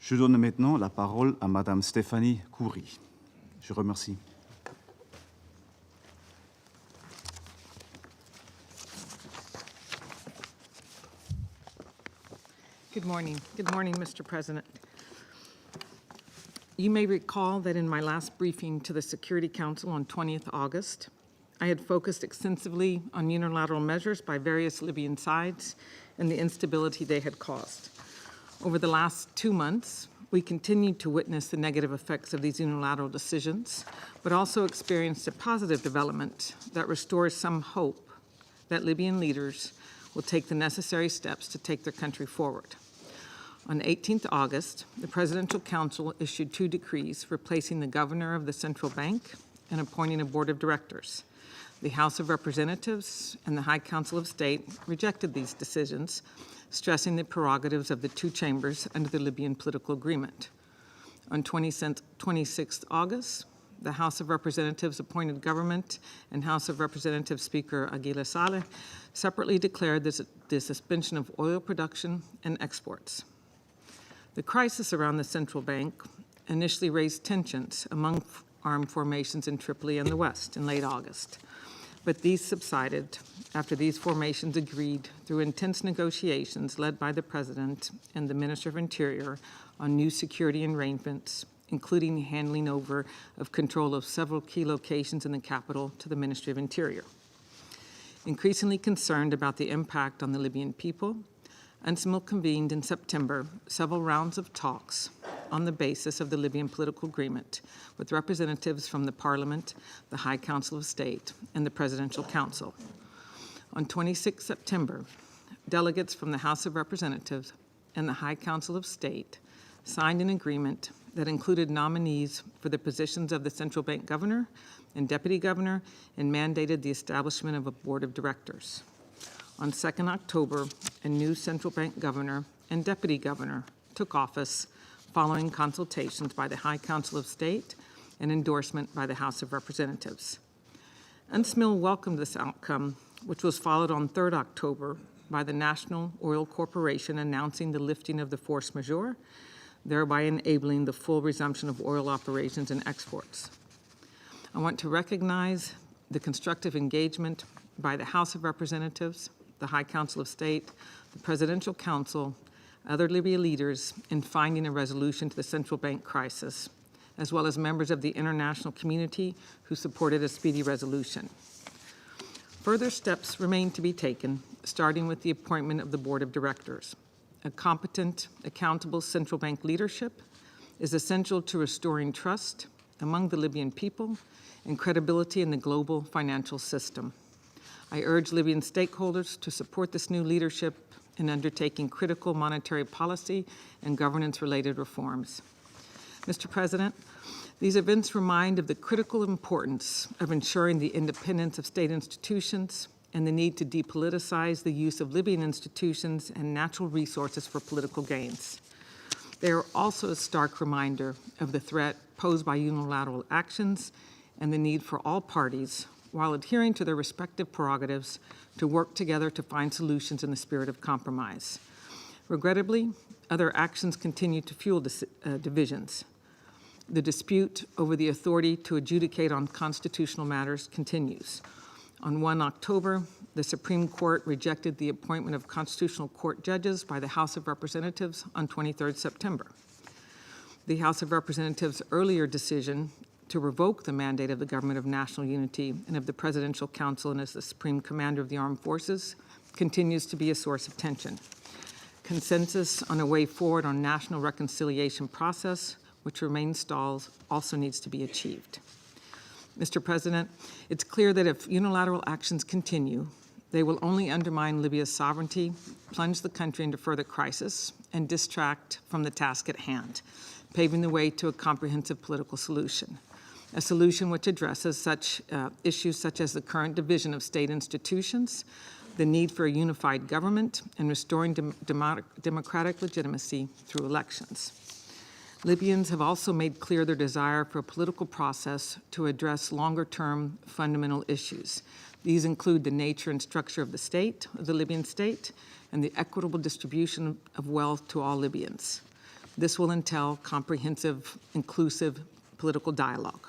Je donne maintenant la parole à Madame Stéphanie Koury. Je remercie. Good morning. Good morning, Mr. President. You may recall that in my last briefing to the Security Council on 20th August, I had focused extensively on unilateral measures by various Libyan sides and the instability they had caused. Over the last 2 months, we continued to witness the negative effects of these unilateral decisions, but also experienced a positive development that restores some hope that Libyan leaders will take the necessary steps to take their country forward. On 18th August, the Presidential Council issued 2 decrees replacing the governor of the central bank and appointing a board of directors. The House of Representatives and the High Council of State rejected these decisions, stressing the prerogatives of the 2 chambers under the Libyan Political Agreement. On 26th August, the House of Representatives appointed government and House of Representatives Speaker Saleh separately declared the suspension of oil production and exports. The crisis around the central bank initially raised tensions among armed formations in Tripoli and the West in late August, but these subsided after these formations agreed through intense negotiations led by the President and the Minister of Interior on new security arrangements, including handing over of control of several key locations in the capital to the Ministry of Interior. Increasingly concerned about the impact on the Libyan people, UNSMIL convened in September several rounds of talks on the basis of the Libyan Political Agreement with representatives from the Parliament, the High Council of State, and the Presidential Council. On 26 September, delegates from the House of Representatives and the High Council of State signed an agreement that included nominees for the positions of the central bank governor and deputy governor and mandated the establishment of a board of directors. On 2nd October, a new central bank governor and deputy governor took office following consultations by the High Council of State and endorsement by the House of Representatives. UNSMIL welcomed this outcome, which was followed on 3rd October by the National Oil Corporation announcing the lifting of the force majeure, thereby enabling the full resumption of oil operations and exports. I want to recognize the constructive engagement by the House of Representatives, the High Council of State, the Presidential Council, other Libya leaders in finding a resolution to the central bank crisis, as well as members of the international community who supported a speedy resolution. Further steps remain to be taken, starting with the appointment of the board of directors. A competent, accountable central bank leadership is essential to restoring trust among the Libyan people and credibility in the global financial system. I urge Libyan stakeholders to support this new leadership in undertaking critical monetary policy and governance-related reforms. Mr. President, these events remind of the critical importance of ensuring the independence of state institutions and the need to depoliticize the use of Libyan institutions and natural resources for political gains. They are also a stark reminder of the threat posed by unilateral actions and the need for all parties, while adhering to their respective prerogatives, to work together to find solutions in the spirit of compromise. Regrettably, other actions continue to fuel divisions. The dispute over the authority to adjudicate on constitutional matters continues. On 1 October, the Supreme Court rejected the appointment of Constitutional Court judges by the House of Representatives on 23rd September. The House of Representatives' earlier decision to revoke the mandate of the Government of National Unity and of the Presidential Council and as the Supreme Commander of the Armed Forces continues to be a source of tension. Consensus on a way forward on national reconciliation process, which remains stalled, also needs to be achieved. Mr. President, it's clear that if unilateral actions continue, they will only undermine Libya's sovereignty, plunge the country into further crisis, and distract from the task at hand, paving the way to a comprehensive political solution. A solution which addresses such issues such as the current division of state institutions, the need for a unified government, and restoring democratic legitimacy through elections. Libyans have also made clear their desire for a political process to address longer-term fundamental issues. These include the nature and structure of the Libyan state, and the equitable distribution of wealth to all Libyans. This will entail comprehensive, inclusive political dialogue.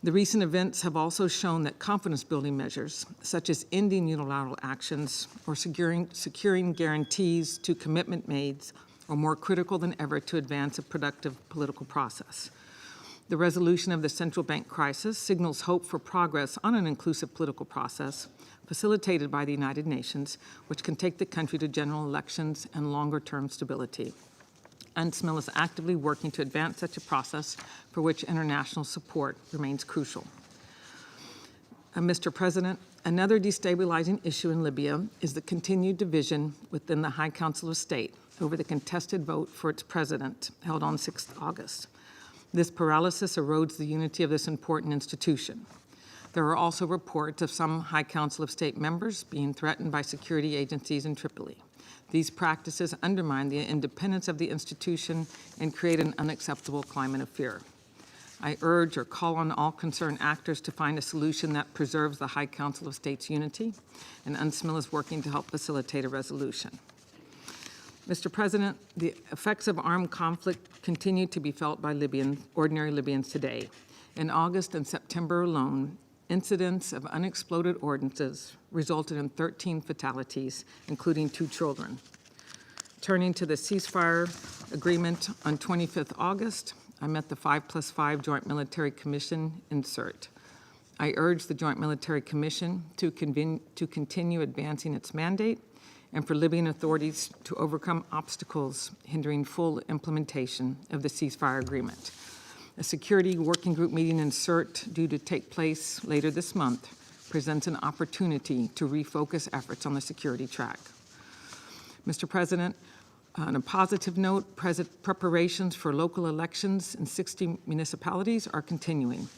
The recent events have also shown that confidence-building measures, such as ending unilateral actions or securing guarantees to commitment made, are more critical than ever to advance a productive political process. The resolution of the central bank crisis signals hope for progress on an inclusive political process facilitated by the United Nations, which can take the country to general elections and longer-term stability. UNSMIL is actively working to advance such a process for which international support remains crucial. Mr. President, another destabilizing issue in Libya is the continued division within the High Council of State over the contested vote for its president held on 6th August. This paralysis erodes the unity of this important institution. There are also reports of some High Council of State members being threatened by security agencies in Tripoli. These practices undermine the independence of the institution and create an unacceptable climate of fear. I urge or call on all concerned actors to find a solution that preserves the High Council of State's unity, and UNSMIL is working to help facilitate a resolution. Mr. President, the effects of armed conflict continue to be felt by ordinary Libyans today. In August and September alone, incidents of unexploded ordnances resulted in 13 fatalities, including 2 children. Turning to the ceasefire agreement on 25th August, I met the 5+5 Joint Military Commission in CERT. I urge the Joint Military Commission to continue advancing its mandate and for Libyan authorities to overcome obstacles hindering full implementation of the ceasefire agreement. A security working group meeting in CERT due to take place later this month presents an opportunity to refocus efforts on the security track. Mr. President, on a positive note, preparations for local elections in 60 municipalities are continuing.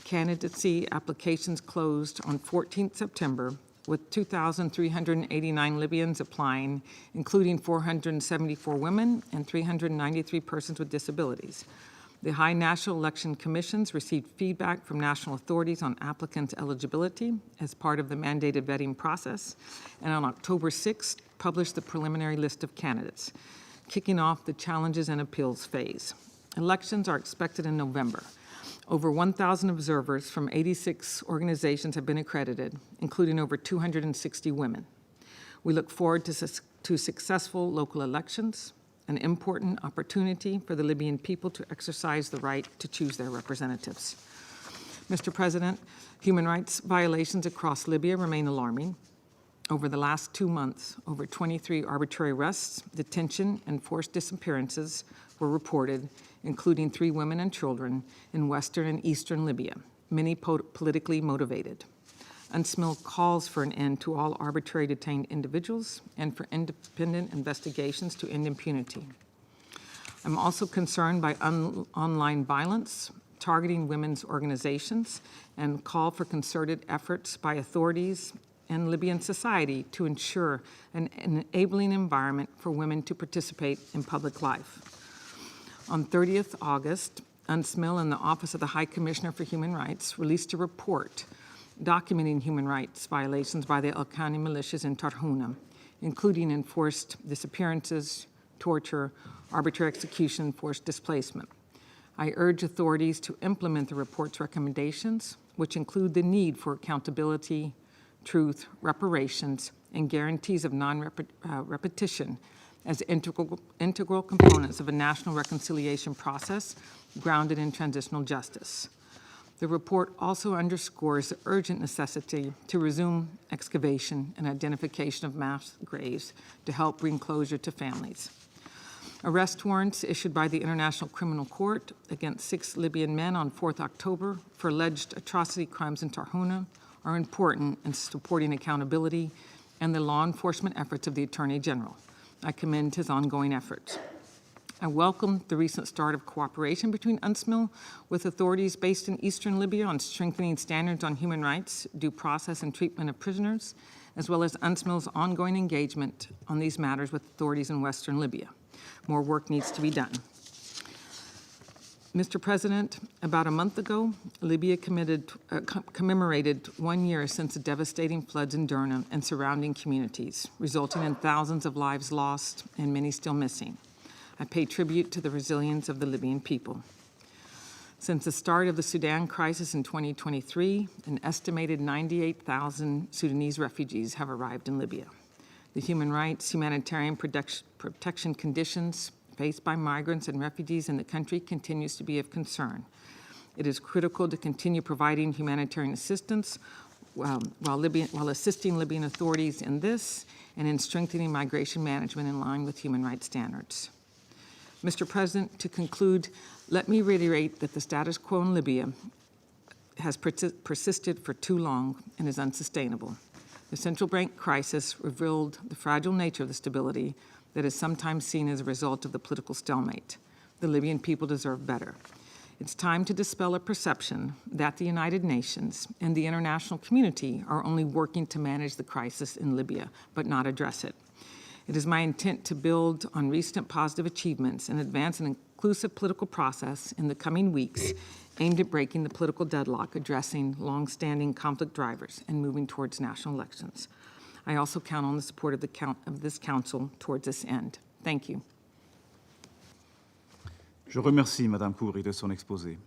Candidacy applications closed on 14th September with 2,389 Libyans applying, including 474 women and 393 persons with disabilities. The High National Election Commissions received feedback from national authorities on applicants' eligibility as part of the mandated vetting process, and on October 6th, published the preliminary list of candidates, kicking off the challenges and appeals phase. Elections are expected in November. Over 1,000 observers from 86 organizations have been accredited, including over 260 women. We look forward to successful local elections, an important opportunity for the Libyan people to exercise the right to choose their representatives. Mr. President, human rights violations across Libya remain alarming. Over the last 2 months, over 23 arbitrary arrests, detention, and forced disappearances were reported, including 3 women and children in western and eastern Libya, many politically motivated. UNSMIL calls for an end to all arbitrary detained individuals and for independent investigations to end impunity. I'm also concerned by online violence targeting women's organizations and call for concerted efforts by authorities and Libyan society to ensure an enabling environment for women to participate in public life. On 30th August, UNSMIL and the Office of the High Commissioner for Human Rights released a report documenting human rights violations by the Al-Qani militias in Tarhuna, including enforced disappearances, torture, arbitrary execution, forced displacement. I urge authorities to implement the report's recommendations, which include the need for accountability, truth, reparations, and guarantees of non-repetition as integral components of a national reconciliation process grounded in transitional justice. The report also underscores the urgent necessity to resume excavation and identification of mass graves to help bring closure to families. Arrest warrants issued by the International Criminal Court against 6 Libyan men on 4th October for alleged atrocity crimes in Tarhuna are important in supporting accountability and the law enforcement efforts of the Attorney General. I commend his ongoing efforts. I welcome the recent start of cooperation between UNSMIL with authorities based in eastern Libya on strengthening standards on human rights, due process, and treatment of prisoners, as well as UNSMIL's ongoing engagement on these matters with authorities in western Libya. More work needs to be done. Mr. President, about a month ago, Libya commemorated 1 year since the devastating floods in Derna and surrounding communities, resulting in thousands of lives lost and many still missing. I pay tribute to the resilience of the Libyan people. Since the start of the Sudan crisis in 2023, an estimated 98,000 Sudanese refugees have arrived in Libya. The human rights, humanitarian protection conditions faced by migrants and refugees in the country continues to be of concern. It is critical to continue providing humanitarian assistance while assisting Libyan authorities in this and in strengthening migration management in line with human rights standards. Mr. President, to conclude, let me reiterate that the status quo in Libya has persisted for too long and is unsustainable. The central bank crisis revealed the fragile nature of the stability that is sometimes seen as a result of the political stalemate. The Libyan people deserve better. It's time to dispel a perception that the United Nations and the international community are only working to manage the crisis in Libya, but not address it. It is my intent to build on recent positive achievements and advance an inclusive political process in the coming weeks aimed at breaking the political deadlock, addressing long-standing conflict drivers, and moving towards national elections. I also count on the support of this Council towards this end. Thank you. Je remercie Madame Koury de son exposé.